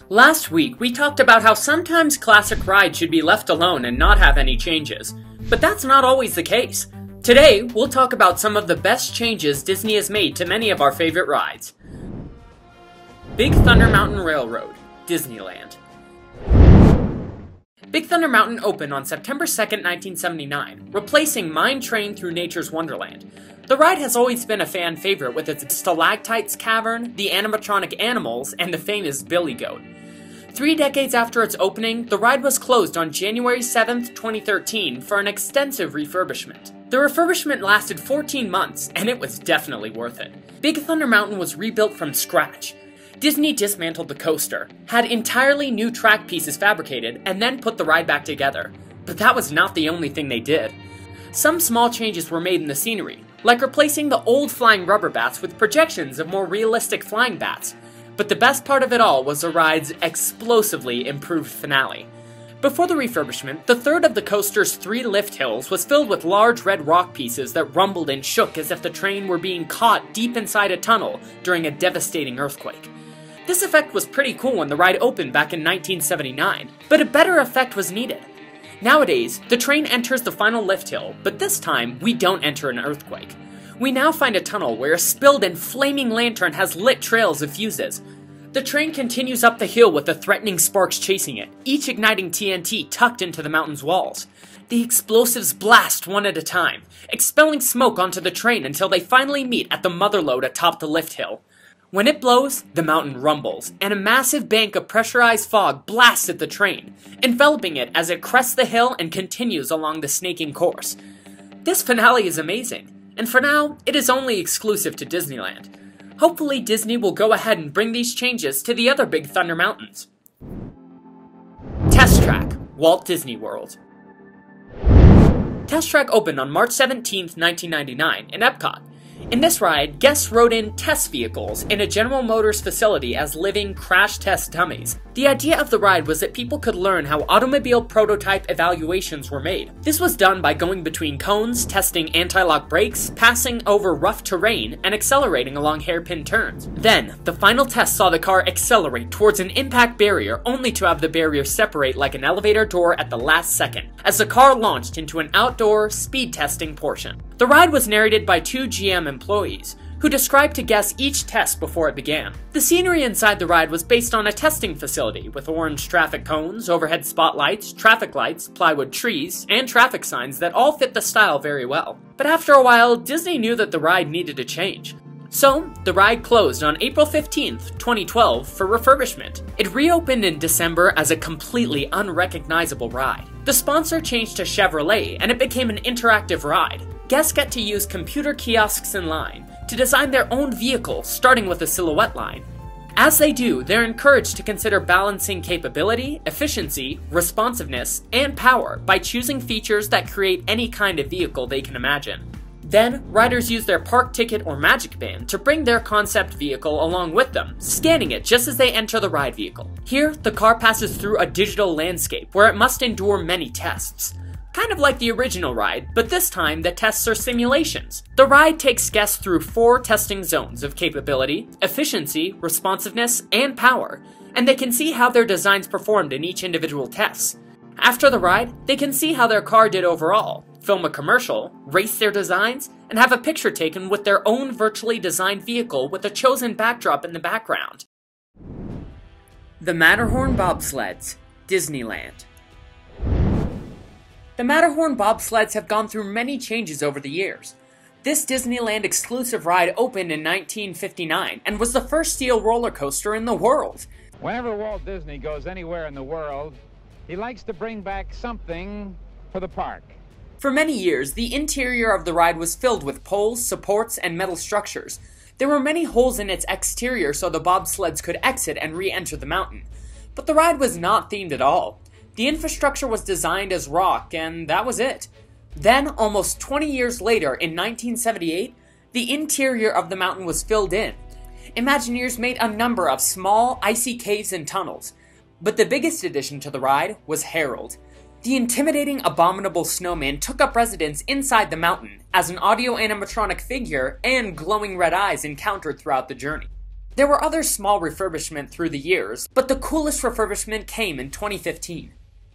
Last week, we talked about how sometimes classic rides should be left alone and not have any changes. But that's not always the case. Today, we'll talk about some of the best changes Disney has made to many of our favorite rides. Big Thunder Mountain Railroad, Disneyland. Big Thunder Mountain opened on September 2nd, 1979, replacing Mine Train through Nature's Wonderland. The ride has always been a fan favorite with its stalactites cavern, the animatronic animals, and the famous Billy Goat. 3 decades after its opening, the ride was closed on January 7th, 2013 for an extensive refurbishment. The refurbishment lasted 14 months, and it was definitely worth it. Big Thunder Mountain was rebuilt from scratch. Disney dismantled the coaster, had entirely new track pieces fabricated, and then put the ride back together. But that was not the only thing they did. Some small changes were made in the scenery, like replacing the old flying rubber bats with projections of more realistic flying bats. But the best part of it all was the ride's explosively improved finale. Before the refurbishment, the third of the coaster's 3 lift hills was filled with large red rock pieces that rumbled and shook as if the train were being caught deep inside a tunnel during a devastating earthquake. This effect was pretty cool when the ride opened back in 1979, but a better effect was needed. Nowadays, the train enters the final lift hill, but this time, we don't enter an earthquake. We now find a tunnel where a spilled and flaming lantern has lit trails of fuses. The train continues up the hill with the threatening sparks chasing it, each igniting TNT tucked into the mountain's walls. The explosives blast one at a time, expelling smoke onto the train until they finally meet at the mother lode atop the lift hill. When it blows, the mountain rumbles, and a massive bank of pressurized fog blasts at the train, enveloping it as it crests the hill and continues along the snaking course. This finale is amazing, and for now, it is only exclusive to Disneyland. Hopefully Disney will go ahead and bring these changes to the other Big Thunder Mountains. Test Track, Walt Disney World. Test Track opened on March 17, 1999 in Epcot. In this ride, guests rode in test vehicles in a General Motors facility as living crash test dummies. The idea of the ride was that people could learn how automobile prototype evaluations were made. This was done by going between cones, testing anti-lock brakes, passing over rough terrain, and accelerating along hairpin turns. Then, the final test saw the car accelerate towards an impact barrier only to have the barrier separate like an elevator door at the last second, as the car launched into an outdoor, speed testing portion. The ride was narrated by 2 GM employees, who described to guests each test before it began. The scenery inside the ride was based on a testing facility with orange traffic cones, overhead spotlights, traffic lights, plywood trees, and traffic signs that all fit the style very well. But after a while, Disney knew that the ride needed a change. So, the ride closed on April 15th, 2012 for refurbishment. It reopened in December as a completely unrecognizable ride. The sponsor changed to Chevrolet and it became an interactive ride. Guests get to use computer kiosks in line to design their own vehicle, starting with a silhouette line. As they do, they're encouraged to consider balancing capability, efficiency, responsiveness, and power by choosing features that create any kind of vehicle they can imagine. Then, riders use their park ticket or magic band to bring their concept vehicle along with them, scanning it just as they enter the ride vehicle. Here, the car passes through a digital landscape where it must endure many tests. Kind of like the original ride, but this time the tests are simulations. The ride takes guests through 4 testing zones of capability, efficiency, responsiveness, and power, and they can see how their designs performed in each individual test. After the ride, they can see how their car did overall, film a commercial, race their designs, and have a picture taken with their own virtually designed vehicle with a chosen backdrop in the background. The Matterhorn Bobsleds, Disneyland. The Matterhorn Bobsleds have gone through many changes over the years. This Disneyland exclusive ride opened in 1959 and was the first steel roller coaster in the world. Whenever Walt Disney goes anywhere in the world, he likes to bring back something for the park. For many years, the interior of the ride was filled with poles, supports, and metal structures. There were many holes in its exterior so the bobsleds could exit and re-enter the mountain. But the ride was not themed at all. The infrastructure was designed as rock, and that was it. Then, almost 20 years later, in 1978, the interior of the mountain was filled in. Imagineers made a number of small, icy caves and tunnels. But the biggest addition to the ride was Harold. The intimidating, abominable snowman took up residence inside the mountain as an audio animatronic figure and glowing red eyes encountered throughout the journey. There were other small refurbishments through the years, but the coolest refurbishment came in 2015.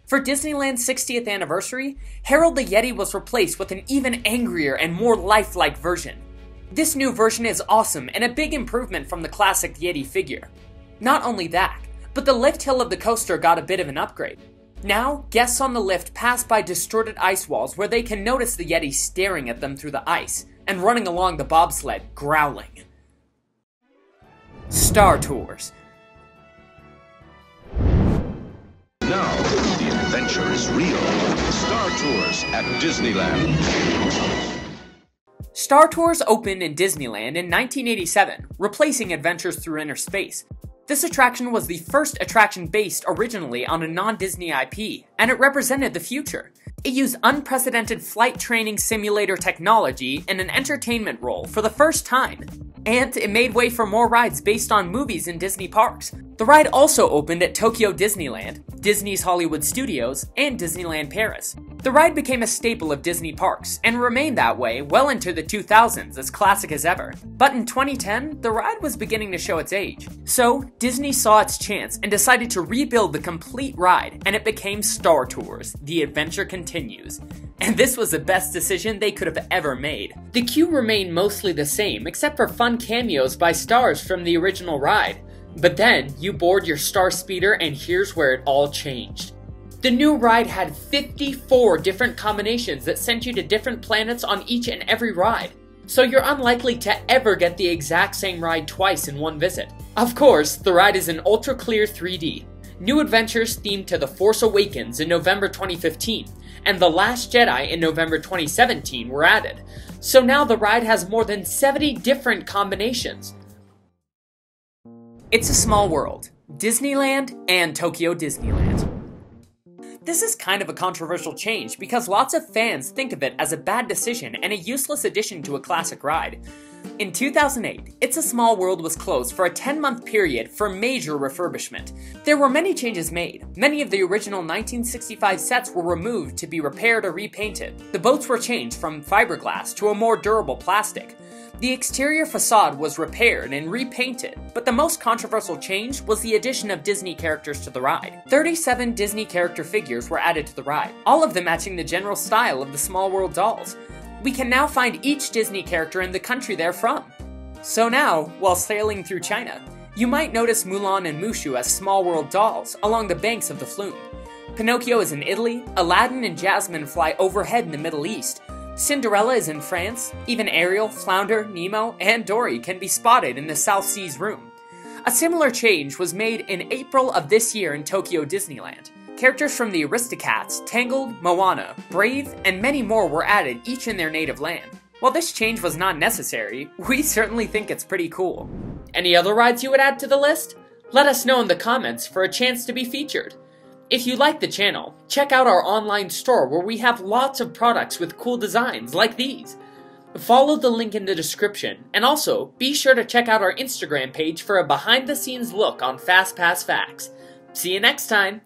For Disneyland's 60th anniversary, Harold the Yeti was replaced with an even angrier and more lifelike version. This new version is awesome and a big improvement from the classic Yeti figure. Not only that, but the lift hill of the coaster got a bit of an upgrade. Now, guests on the lift pass by distorted ice walls where they can notice the Yeti staring at them through the ice and running along the bobsled, growling. Star Tours. Now, the adventure is real. Star Tours at Disneyland. Star Tours opened in Disneyland in 1987, replacing Adventures Through Inner Space. This attraction was the first attraction based originally on a non-Disney IP, and it represented the future. It used unprecedented flight training simulator technology in an entertainment role for the first time, and it made way for more rides based on movies in Disney parks. The ride also opened at Tokyo Disneyland, Disney's Hollywood Studios, and Disneyland Paris. The ride became a staple of Disney parks, and remained that way well into the 2000s, as classic as ever. But in 2010, the ride was beginning to show its age. So, Disney saw its chance and decided to rebuild the complete ride, and it became Star Tours. The adventure continues. And this was the best decision they could have ever made. The queue remained mostly the same, except for fun cameos by stars from the original ride. But then, you board your Star Speeder and here's where it all changed. The new ride had 54 different combinations that sent you to different planets on each and every ride. So you're unlikely to ever get the exact same ride twice in one visit. Of course, the ride is in ultra clear 3D. New adventures themed to The Force Awakens in November 2015, and The Last Jedi in November 2017 were added. So now the ride has more than 70 different combinations. It's a small world. Disneyland and Tokyo Disneyland. This is kind of a controversial change because lots of fans think of it as a bad decision and a useless addition to a classic ride. In 2008, It's a Small World was closed for a 10-month period for major refurbishment. There were many changes made. Many of the original 1965 sets were removed to be repaired or repainted. The boats were changed from fiberglass to a more durable plastic. The exterior facade was repaired and repainted, but the most controversial change was the addition of Disney characters to the ride. 37 Disney character figures were added to the ride, all of them matching the general style of the Small World dolls. We can now find each Disney character in the country they're from. So now, while sailing through China, you might notice Mulan and Mushu as Small World dolls along the banks of the Flume. Pinocchio is in Italy, Aladdin and Jasmine fly overhead in the Middle East, Cinderella is in France, even Ariel, Flounder, Nemo, and Dory can be spotted in the South Seas room. A similar change was made in April of this year in Tokyo Disneyland. Characters from the Aristocats, Tangled, Moana, Brave, and many more were added, each in their native land. While this change was not necessary, we certainly think it's pretty cool. Any other rides you would add to the list? Let us know in the comments for a chance to be featured. If you like the channel, check out our online store where we have lots of products with cool designs like these. Follow the link in the description, and also be sure to check out our Instagram page for a behind-the-scenes look on Fastpass facts. See you next time!